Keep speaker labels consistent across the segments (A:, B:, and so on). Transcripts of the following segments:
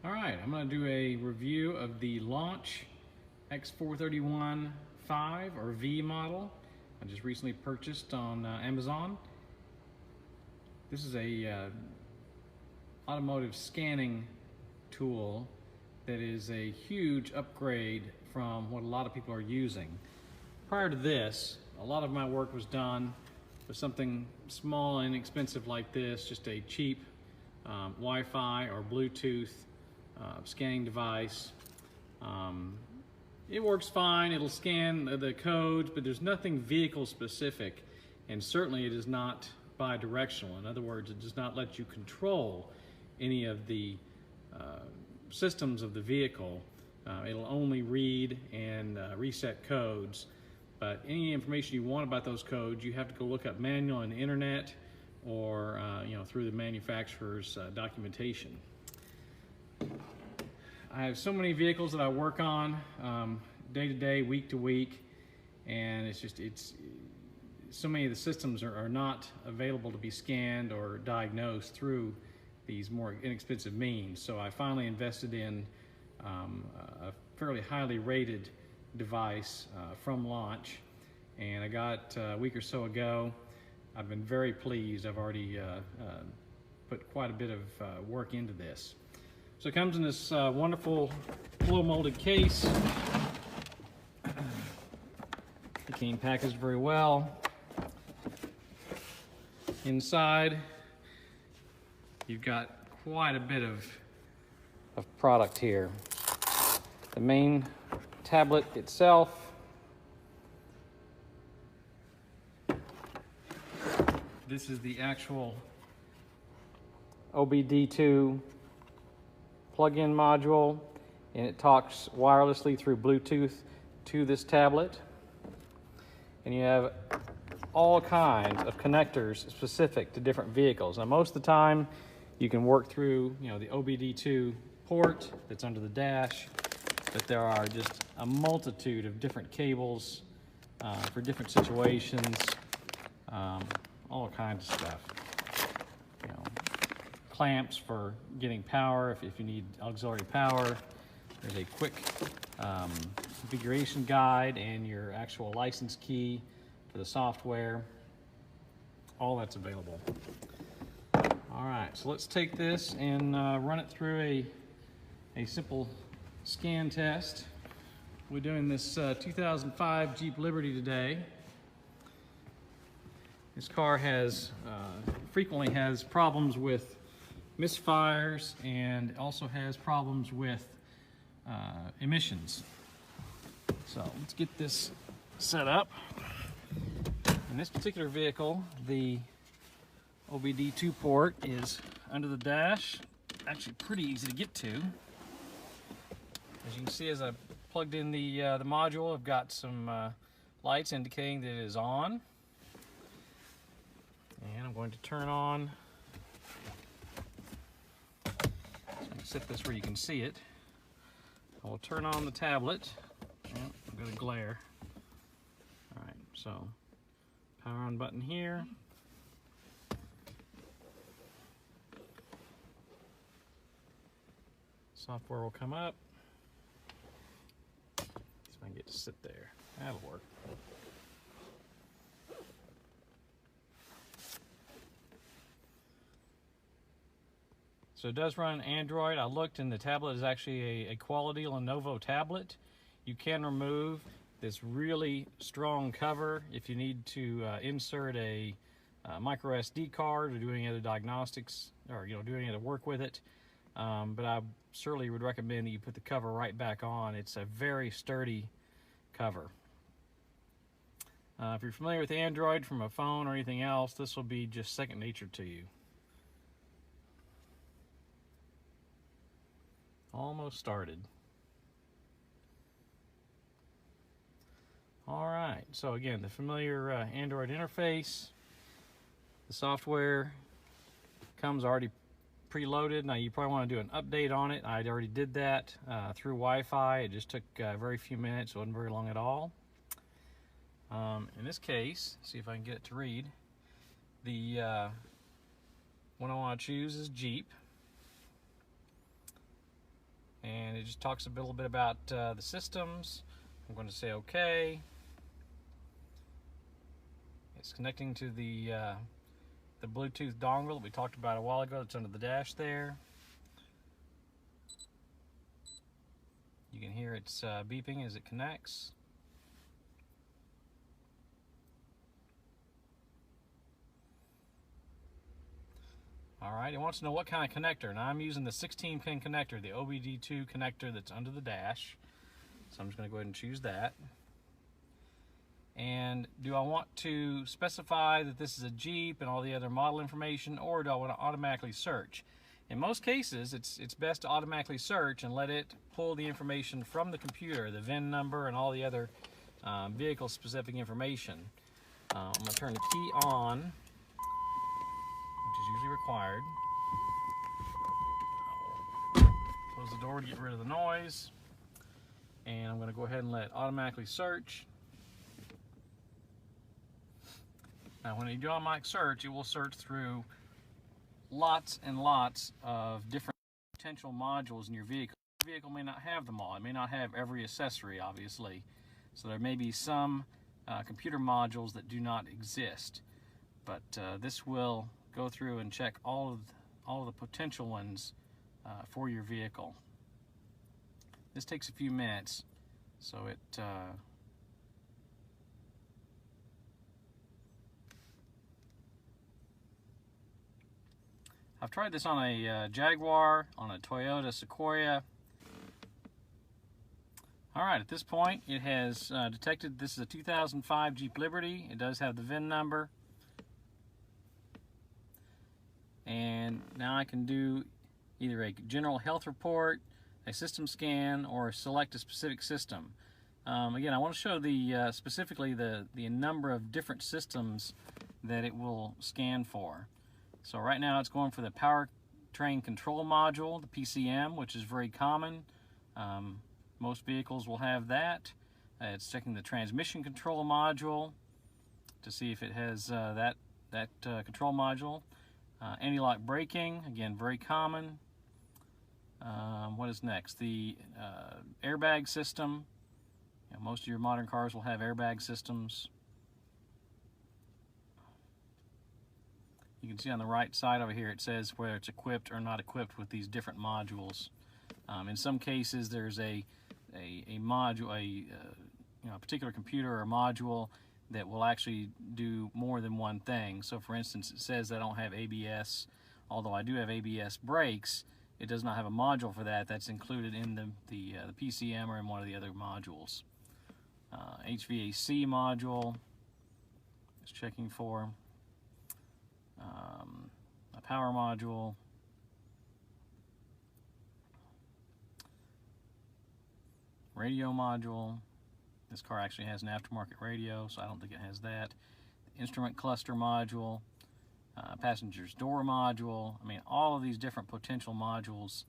A: All right, I'm going to do a review of the Launch X431 5 or V model I just recently purchased on Amazon. This is a automotive scanning tool that is a huge upgrade from what a lot of people are using. Prior to this, a lot of my work was done with something small and inexpensive like this, just a cheap Wi-Fi or Bluetooth scanning device. It works fine, it'll scan the codes, but there's nothing vehicle specific, and certainly it is not bi-directional. In other words, it does not let you control any of the systems of the vehicle. It'll only read and reset codes, but any information you want about those codes, you have to go look up manual on the internet or through the manufacturer's documentation. I have so many vehicles that I work on day to day, week to week, and it's so many of the systems are not available to be scanned or diagnosed through these more inexpensive means. So I finally invested in a fairly highly rated device from Launch, and I got a week or so ago. I've been very pleased. I've already put quite a bit of work into this. So it comes in this wonderful blow molded case. It came packaged very well. Inside, you've got quite a bit of product here. The main tablet itself, this is the actual OBD2 plug-in module, and it talks wirelessly through Bluetooth to this tablet. And you have all kinds of connectors specific to different vehicles. Now, most of the time, you can work through, the OBD2 port that's under the dash, but there are just a multitude of different cables for different situations, all kinds of stuff. Clamps for getting power if you need auxiliary power. There's a quick configuration guide and your actual license key for the software. All that's available. All right, so let's take this and run it through a simple scan test. We're doing this 2005 Jeep Liberty today. This car frequently has problems with misfires and also has problems with emissions. So let's get this set up. In this particular vehicle, the OBD2 port is under the dash. Actually pretty easy to get to. As you can see, as I plugged in the module, I've got some lights indicating that it is on. And I'm going to turn on, set this where you can see it. I will turn on the tablet. I'm going to glare. All right, so power on button here. Software will come up. See if I can get to sit there. That'll work. So it does run Android. I looked, and the tablet is actually a quality Lenovo tablet. You can remove this really strong cover if you need to insert a micro SD card or do any other diagnostics or do any other work with it. But I certainly would recommend that you put the cover right back on. It's a very sturdy cover. If you're familiar with Android from a phone or anything else, this will be just second nature to you. Almost started. All right, so again, the familiar Android interface. The software comes already preloaded. Now you probably want to do an update on it. I already did that through Wi-Fi. It just took a very few minutes. It wasn't very long at all. In this case, see if I can get it to read. The one I want to choose is Jeep. it just talks a little bit about the systems. I'm going to say OK. It's connecting to the Bluetooth dongle that we talked about a while ago. That's under the dash there. You can hear it's beeping as it connects. Alright, it wants to know what kind of connector. Now I'm using the 16-pin connector, the OBD2 connector that's under the dash. So I'm just going to go ahead and choose that. And do I want to specify that this is a Jeep and all the other model information, or do I want to automatically search? In most cases, it's best to automatically search and let it pull the information from the computer, the VIN number and all the other vehicle-specific information. I'm going to turn the key on, which is usually required. Close the door to get rid of the noise. And I'm going to go ahead and let it automatically search. Now when you do automatic search, it will search through lots and lots of different potential modules in your vehicle. Your vehicle may not have them all. It may not have every accessory, obviously. So there may be some computer modules that do not exist. But this will go through and check all of the potential ones for your vehicle. This takes a few minutes, so it I've tried this on a Jaguar, on a Toyota Sequoia. Alright, at this point it has detected this is a 2005 Jeep Liberty. It does have the VIN number. And now I can do either a general health report, a system scan, or select a specific system. Again, I want to show the specifically the number of different systems that it will scan for. So right now it's going for the powertrain control module, the PCM, which is very common. Most vehicles will have that. It's checking the transmission control module to see if it has that control module. Anti-lock braking, again, very common. What is next? The airbag system. You know, most of your modern cars will have airbag systems. You can see on the right side over here it says whether it's equipped or not equipped with these different modules. In some cases there's a module, a particular computer or module that will actually do more than one thing. So for instance, it says I don't have ABS, although I do have ABS brakes. It does not have a module for that. That's included in the PCM or in one of the other modules. HVAC module is checking for. A power module. Radio module. This car actually has an aftermarket radio, so I don't think it has that. Instrument cluster module. Passenger's door module. I mean, all of these different potential modules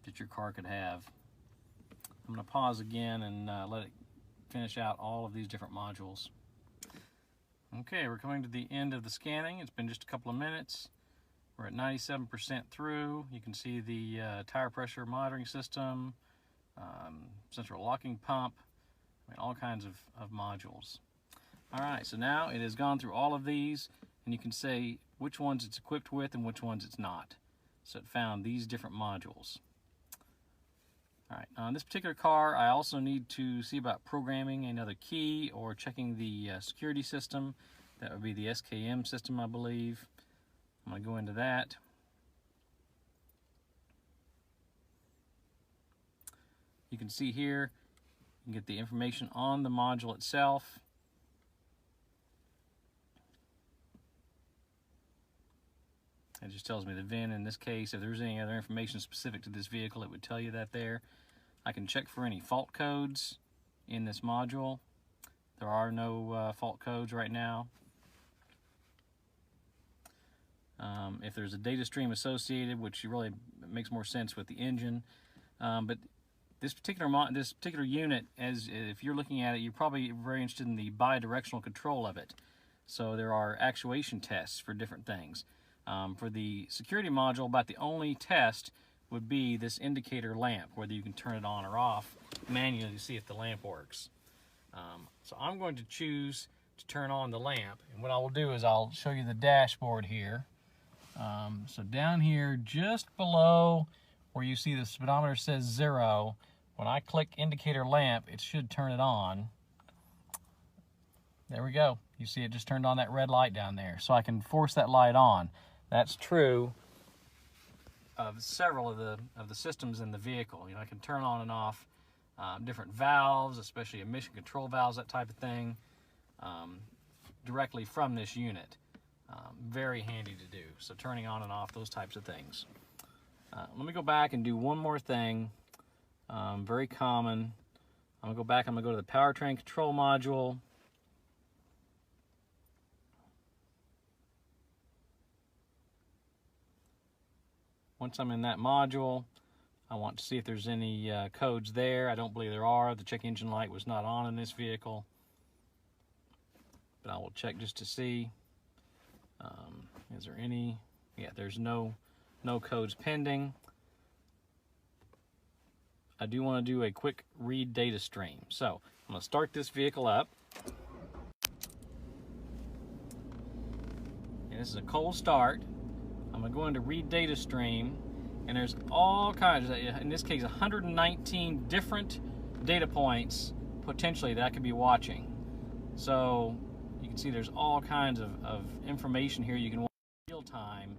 A: that your car could have. I'm going to pause again and let it finish out all of these different modules. Okay, we're coming to the end of the scanning. It's been just a couple of minutes. We're at 97% through. You can see the tire pressure monitoring system, central locking pump, I mean, all kinds of modules. Alright, so now it has gone through all of these, and you can say which ones it's equipped with and which ones it's not. So it found these different modules. Alright, on this particular car, I also need to see about programming another key or checking the security system. That would be the SKM system, I believe. I'm going to go into that. You can see here, you can get the information on the module itself. It just tells me the VIN in this case. If there's any other information specific to this vehicle, it would tell you that there. I can check for any fault codes in this module. There are no fault codes right now. If there's a data stream associated, which really makes more sense with the engine, but this particular unit, if you're looking at it, you're probably very interested in the bi-directional control of it. So there are actuation tests for different things. For the security module, about the only test would be this indicator lamp, whether you can turn it on or off manually to see if the lamp works. So I'm going to choose to turn on the lamp, and what I will do is I'll show you the dashboard here. So down here, just below where you see the speedometer says 0, when I click indicator lamp, it should turn it on. There we go. You see it just turned on that red light down there. So I can force that light on. That's true of several of the systems in the vehicle. You know, I can turn on and off different valves, especially emission control valves, that type of thing, directly from this unit. Very handy to do. So turning on and off those types of things. Let me go back and do one more thing. Very common. I'm gonna go back. I'm gonna go to the powertrain control module. Once I'm in that module, I want to see if there's any codes there. I don't believe there are. The check engine light was not on in this vehicle, but I will check just to see. Is there any? Yeah, there's no codes pending. I do want to do a quick read data stream. So I'm going to start this vehicle up. And this is a cold start. I'm going to go into read data stream, and there's all kinds, in this case 119 different data points potentially that I could be watching. So you can see there's all kinds of information here you can watch in real time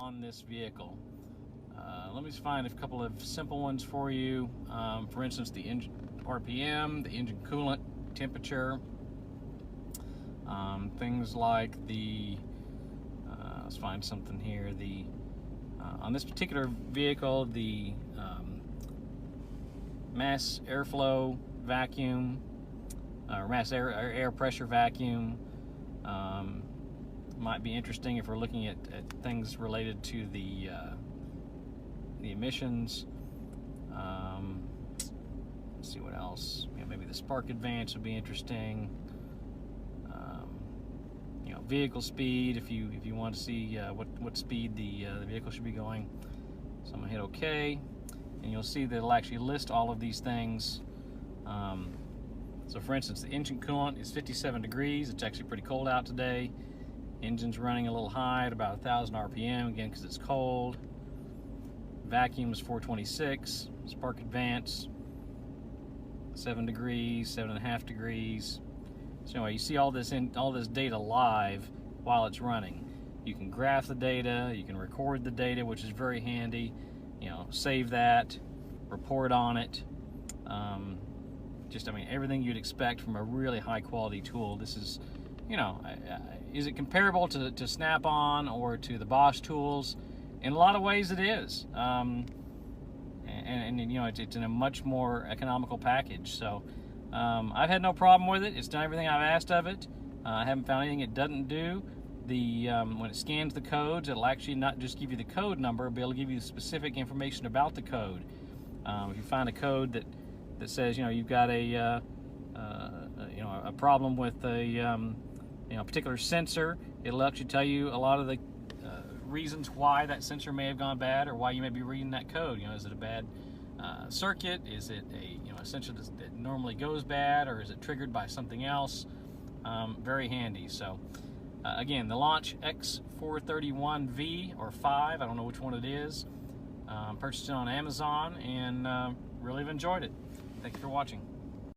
A: on this vehicle. Let me just find a couple of simple ones for you. For instance, the engine RPM, the engine coolant temperature, things like the let's find something here. The on this particular vehicle, the mass airflow vacuum, or mass air pressure vacuum, might be interesting if we're looking at things related to the emissions. Let's see what else. Yeah, maybe the spark advance would be interesting. You know, vehicle speed, if you want to see what speed the vehicle should be going. So I'm gonna hit OK, and you'll see that it'll actually list all of these things. So for instance, the engine coolant is 57 degrees. It's actually pretty cold out today. Engine's running a little high at about 1,000 RPM, again because it's cold. Vacuum is 426. Spark advance 7 degrees, 7.5 degrees. So anyway, you see all this data live while it's running. You can graph the data, you can record the data, which is very handy. You know, save that, report on it. I mean, everything you'd expect from a really high quality tool. This is, you know, is it comparable to Snap-on or to the Bosch tools? In a lot of ways it is. And you know, it's in a much more economical package. So I've had no problem with it. It's done everything I've asked of it. I haven't found anything it doesn't do. When it scans the codes, it'll actually not just give you the code number, but it'll give you specific information about the code. If you find a code that says, you know, you've got a problem with a particular sensor, it'll actually tell you a lot of the reasons why that sensor may have gone bad, or why you may be reading that code. You know, is it a bad circuit? Is it a sensor that normally goes bad, or is it triggered by something else? Very handy. So again, the Launch X431V or 5, I don't know which one it is. Purchased it on Amazon, and really have enjoyed it. Thank you for watching.